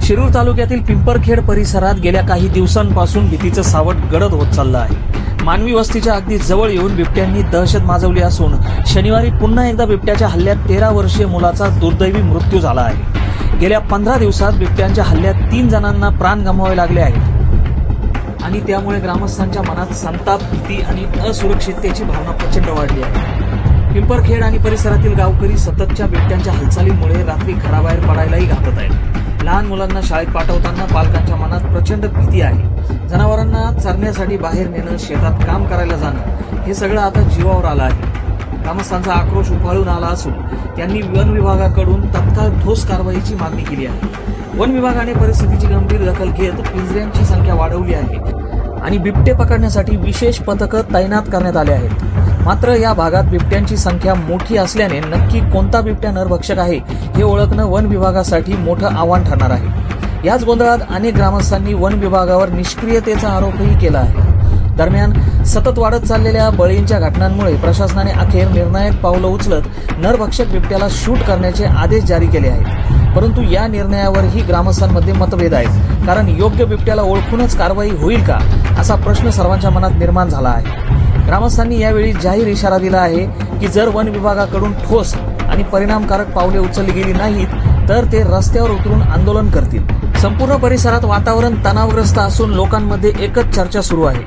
शिरूर तालुक्यातील पिंपरखेड परिसरात गेल्या काही दिवसांपासून भीतीचं सावट गडद होत चाललं आहे। मानवी वस्तीच्या अगदी जवळ येऊन बिबट्यांनी दहशत माजवली असून शनिवारी पुन्हा एकदा बिबट्याच्या हल्ल्यात 13 वर्षीय मुलाचा दुर्दैवी मृत्यू झाला आहे। गेल्या 15 दिवसात बिबट्यांच्या हल्ल्यात 3 जणांना प्राण गमवावे लागले आहेत आणि त्यामुळे ग्रामस्थांच्या मनात संताप, भीती आणि असुरक्षिततेची भावना प्रचंड वाढली आहे। पिंपरखेड आणि परिसरातील गावकरी सततच्या बिबट्यांच्या हालचालीमुळे रात्री घराबाहेर पडायलाही घाबरत आहेत। लहान मुलांना शाळेत पाठवताना पालकांच्या मनात प्रचंड भीती आहे। जनावरांना चरण्यासाठी बाहेर नेणं, शेतात काम करायला जाणं हे सगळं आता जीवावर आलं आहे। ग्रामस्थांचा आक्रोश उफाळून आला असून त्यांनी वन विभागाकडून तत्काळ ठोस कारवाईची मागणी केली आहे। वन विभागाने परिस्थितीची गंभीर दखल घेत पिंजऱ्यांची संख्या वाढवली आहे आणि बिबटे पकडण्यासाठी विशेष पथकं तैनात करण्यात आले आहेत। मात्र या भागात बिबट्यांची संख्या मोठी असल्याने नक्की कोणता बिबट्या नरभक्षक आहे हे ओळखणं वन विभागासाठी मोठं आव्हान ठरणार आहे। याच गोंधळात अनेक ग्रामस्थांनी वन विभागावर निष्क्रियतेचा आरोपही केला आहे। दरम्यान सतत वाढत चाललेल्या बळींच्या घटनांमुळे प्रशासनाने अखेर निर्णायक पावलं उचलत नरभक्षक बिबट्याला शूट करण्याचे आदेश जारी केले आहेत। परंतु या निर्णयावरही ग्रामस्थांमध्ये मतभेद आहेत, कारण योग्य बिबट्याला ओळखूनच कारवाई होईल का असा प्रश्न सर्वांच्या मनात निर्माण झाला आहे। ग्रामस्थांनी यावेळी जाहीर इशारा दिला आहे की जर वन विभागाकडून ठोस आणि परिणामकारक पावले उचलली गेली नाहीत तर ते रस्त्यावर उतरून आंदोलन करतील। संपूर्ण परिसरात वातावरण तणावग्रस्त असून लोकांमध्ये एकच चर्चा सुरू आहे,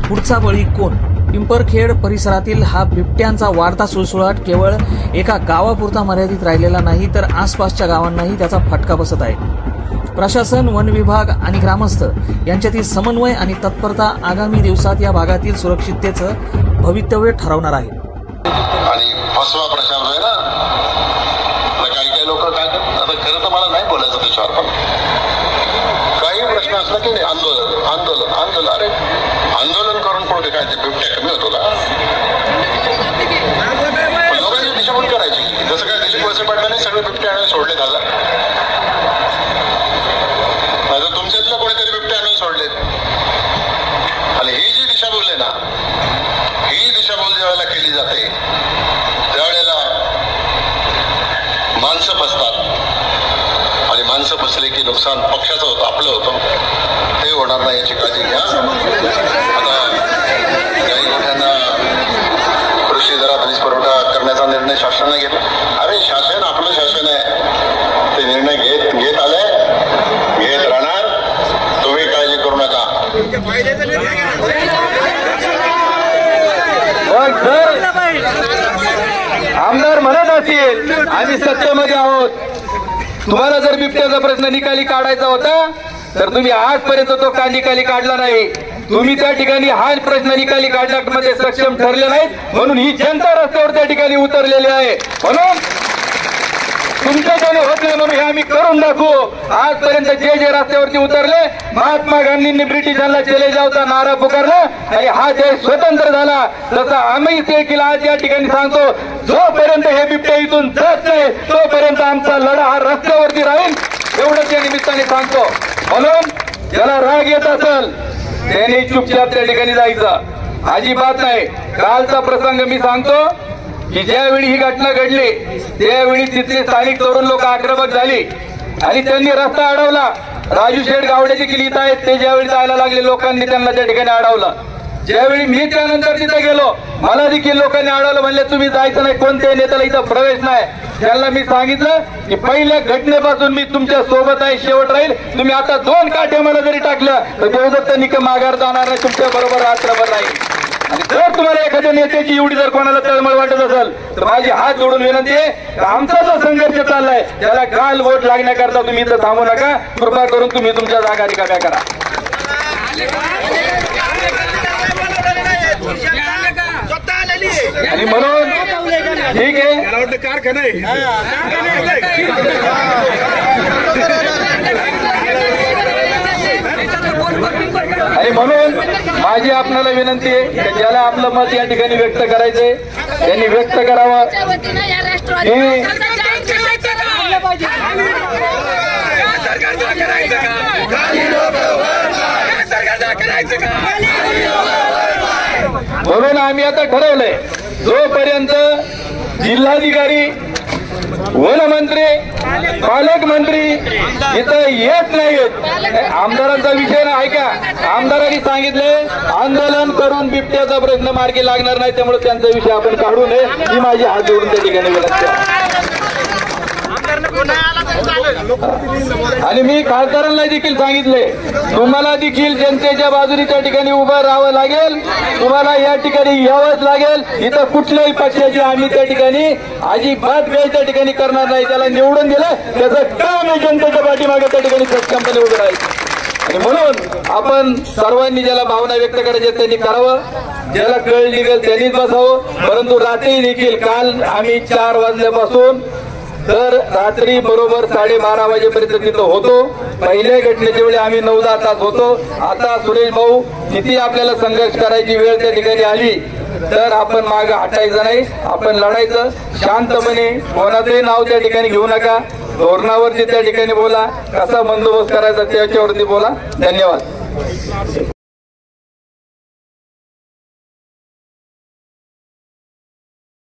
पुढचा बळी कोण? पिंपरखेड परिसरातील हा बिबट्यांचा वाढता सुळसुळाट केवळ एका गावापुरता मर्यादित राहिलेला नाही तर आसपासच्या गावांनाही त्याचा फटका बसत आहे। प्रशासन, वन विभाग आणि ग्रामस्थ यांच्यातील समन्वय आणि तत्परता आगामी दिवसात या भागातील सुरक्षिततेचं भवितव्य ठरवणार आहे। आणि फसवा प्रचार आहे ना, काही लोक काय करतात, आता खरं तर मला नाही बोलायचं त्याच्यावर, पण काही प्रश्न असला की नाही आंदोलन आंदोलन आंदोलन, अरे आंदोलन करून पुढे काय ते बिबट्या कमी होतो का? लोकांची दिशाभूल करायची, जसं काय दिलीप वळसे पाटलांनी सगळे बिबटे आणून सोडले दादा, नाही तुमच्यातल्या कोणीतरी बिबटे आणून सोडलेत। आणि ही जी दिशाभूल आहे ना, ही दिशाभूल ज्या वेळेला केली जाते त्यावेळेला माणसं फसतात आणि माणसं फसले की नुकसान पक्षाचं होतं, आपलं होतं, ते होणार नाही याची काळजी घ्या। आता काही मोठ्यांना कृषी दरात वीज पुरवठा करण्याचा निर्णय शासनाने घेतला। अरे शासन आपलं शासन आहे, ते निर्णय घेत आले, घेत राहणार, तुम्ही काळजी करू नका। आमदार म्हणत असेल आम्ही सत्तेमध्ये आहोत, तुम्हाला जर बिबट्याचा प्रश्न निकाली काढायचा होता तर तुम्ही आजपर्यंत तो का निकाली काढला नाही? तुम्ही त्या ठिकाणी हा प्रश्न निकाली काढण्यामध्ये सक्षम ठरले नाहीत, म्हणून ही जनता रस्त्यावर त्या ठिकाणी उतरलेली आहे। म्हणून तुमच्याकडे होत नाही म्हणून हे आम्ही करून दाखवू। आजपर्यंत जे रस्त्यावरती उतरले, महात्मा गांधींनी ब्रिटिशांना चले जावचा नारा पुकारला आणि हा देश स्वतंत्र झाला, तसा आम्ही ते केला। आज या ठिकाणी सांगतो, जोपर्यंत हे बिबटे इथून जात नाही तोपर्यंत आमचा लढा हा रस्त्यावरती राहील, एवढंच या निमित्ताने सांगतो। म्हणून ज्याला राग येत असेल त्याने चुपचाप त्या ठिकाणी जायचं, अजिबात नाही। कालचा प्रसंग मी सांगतो की ज्यावेळी ही घटना घडली त्यावेळी तिथले स्थानिक तरुण लोक आक्रमक झाली आणि त्यांनी रस्ता अडवला। राजू शेठ गावडे देखील इथं आहेत, ते ज्यावेळी जायला लागले लोकांनी त्यांना त्या ठिकाणी अडवलं। ज्यावेळी मी त्यानंतर तिथे गेलो मला देखील लोकांनी अडवलं, म्हणले तुम्ही जायचं नाही, कोणत्याही नेत्याला इथं प्रवेश नाही। त्यांना मी सांगितलं की पहिल्या घटनेपासून मी तुमच्या सोबत आहे, शेवट राहील। तुम्ही आता 2 काठ्या मला जरी टाकल्या तर देवदत्त निकम माघार जाणार नाही, तुमच्या बरोबर रात्रभर राहील। आणि जर तुम्हाला एखाद्या नेत्याची एवढी जर कोणाला तळमळ वाटत असेल तर माझी हात जोडून विनंती आहे, आमचा जो संघर्ष चाललाय त्याला काल वोट लागण्याकरता तुम्ही इथं थांबू नका, कृपा करून तुम्ही तुमच्या जागा रिकाम्या करा। आणि म्हणून ठीक आहे, कारखाना आणि म्हणून माझी आपल्याला विनंती आहे की ज्याला आपलं मत या ठिकाणी व्यक्त करायचंय त्यांनी व्यक्त करावं। म्हणून आम्ही आता ठरवलंय, जोपर्यंत जिल्हाधिकारी वनमंत्री पालकमंत्री इथं येत नाहीत. आमदारांचा विषय नाही ऐका, आमदारांनी सांगितले आंदोलन करून बिबट्याचा प्रश्न मार्गी लागणार नाही, त्यामुळे त्यांचा विषय आपण काढू नये ही माझी हात जोडून त्या ठिकाणी विनंती आहे. आणि मी खासदारांना देखील सांगितले तुम्हाला देखील जनतेच्या बाजूने त्या ठिकाणी उभं राहावं लागेल, तुम्हाला या ठिकाणी यावंच लागेल. इथं कुठल्याही पक्षाची आम्ही त्या ठिकाणी अजिबात वेळ त्या ठिकाणी करणार नाही. त्याला निवडून दिलं त्याचं काम आहे जनतेच्या पाठीमागे त्या ठिकाणी सक्षमपणे उभं राहायचं. आणि म्हणून आपण सर्वांनी ज्याला भावना व्यक्त करायच्या त्यांनी करावं, ज्याला कळ निघेल त्यांनीच बसावं. परंतु रात्री देखील काल आम्ही 4 वाजल्यापासून तर रात्री बरोबर 12:30 वाजेपर्यंत तिथं होतो. पहिल्या घटनेच्या वेळी आम्ही 9-10 तास होतो. आता सुरेश भाऊ किती आपल्याला संघर्ष करायची वेळ त्या ठिकाणी आली तर आपण मागे हटायचं नाही, आपण लढायचं शांतपणे. कोणाचंही नाव त्या ठिकाणी घेऊ नका, धोरणावरती त्या ठिकाणी बोला, कसा बंदोबस्त करायचा त्याच्यावरती बोला. धन्यवाद.